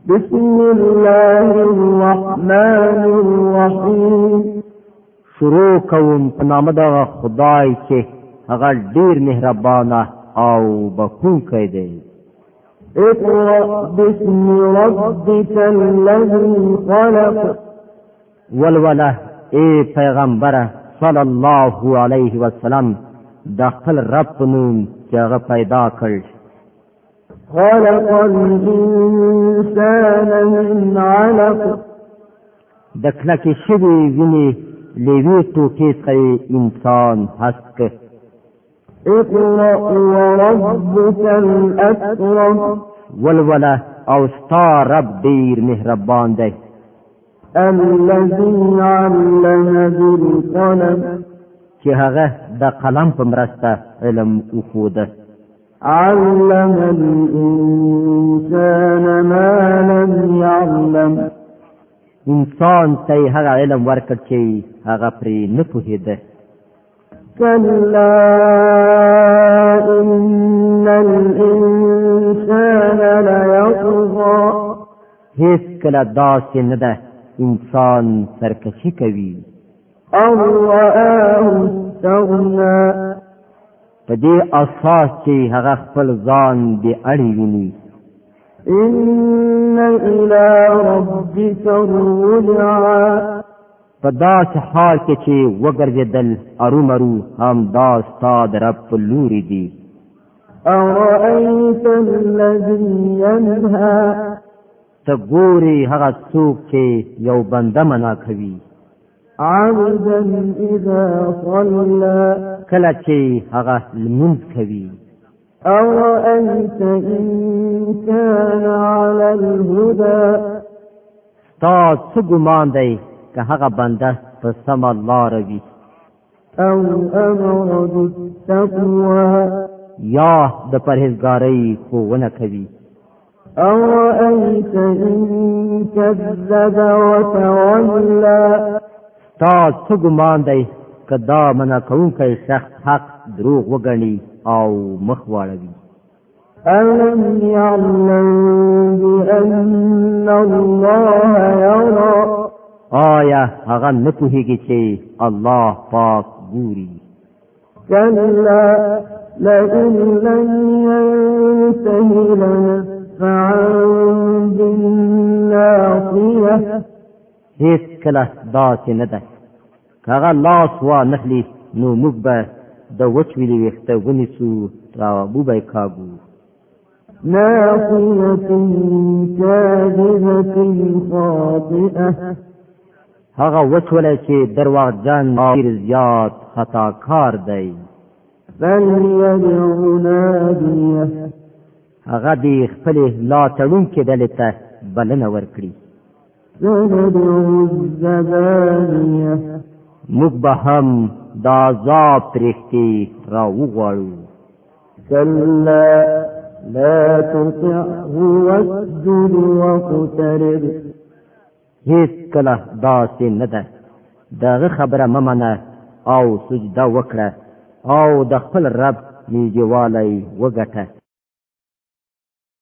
بسم الله الرحمن الرحیم. شروع کوم په نام د خدای چې هغه ډیر مهربانه او بخښونکی دی. اقرأ باسم ربك الذي خلق. ولوله ای پیغمبره صلی الله علیه وسلم د خپل رب په نوم چې هغه پیدا کړ. خلق الإنسان من علق. د کلکې شوي وینې له یوې ټوټې څخه انسان هست کړ. اقرأ وربك الأكرم. ولوله او ستا رب ډیر مهربان دی. الذي علم بالقلم. چې هغه د قلم په مرسته علم وښوده. علم الإنسان ما لم يعلم. انسان ته هغه علم ورکړ چې هغه پرې نه پوهېده. كلا إن الإنسان ليطغى. هیڅ کله داسې نه ده انسان سرکشي کوي. أن رآه استغنى. په دې اساس چې هغه خپل ځان بې اړې ویني. إن إلى ربك الرجعى. په داسې حال کې چې وګرځېدل ارومرو هم دا ستا د رب په لوري دي. أرأيت الذي ينهى. ته ګورې هغه څوک چې یو بنده منا کوي. عبدا إذا صلى. کله چې هغه لمونځ کوي. أرأيت إن كان على الهدى. ستا څه ګمان دی که هغه بنده په سمه لاره وي. أو أمر بالتقوى. یا د پرهیزګارۍ ښوونه کوي. أرأيت إن كذب وتولى. ستا څه ګمان دی که دا منع کوونکی شخص حق دروغ وګڼي او مخ واړوي. ألم يعلم بأن الله يرى. آیا هغه نه پوهېږي چې الله پاک ګوري. كلا لئن لم ينته لنسفعا بالناصية. هیڅ کله داسې نه ده که هغه لاس وانخلي نو موږ به د وچویلي ویښته ونیسو را وبه یې کاږو. ناصية كاذبة خاطئة. هغه وچولی چې درواغجن ډېر زیات خطاکار دی. فليدع ناديه. هغه د خپلې لاتړونکې ډلې ته بلنه ورکړي. سندع الزبانية. موږ به هم د عذاب پرښتې را وغواړو. كلا لا تطعه واسجد واقترب. هیڅ کله داسې نه ده دغه خبره مه منه او سجده وکړه او د خپل رب نږدېوالی وګټه.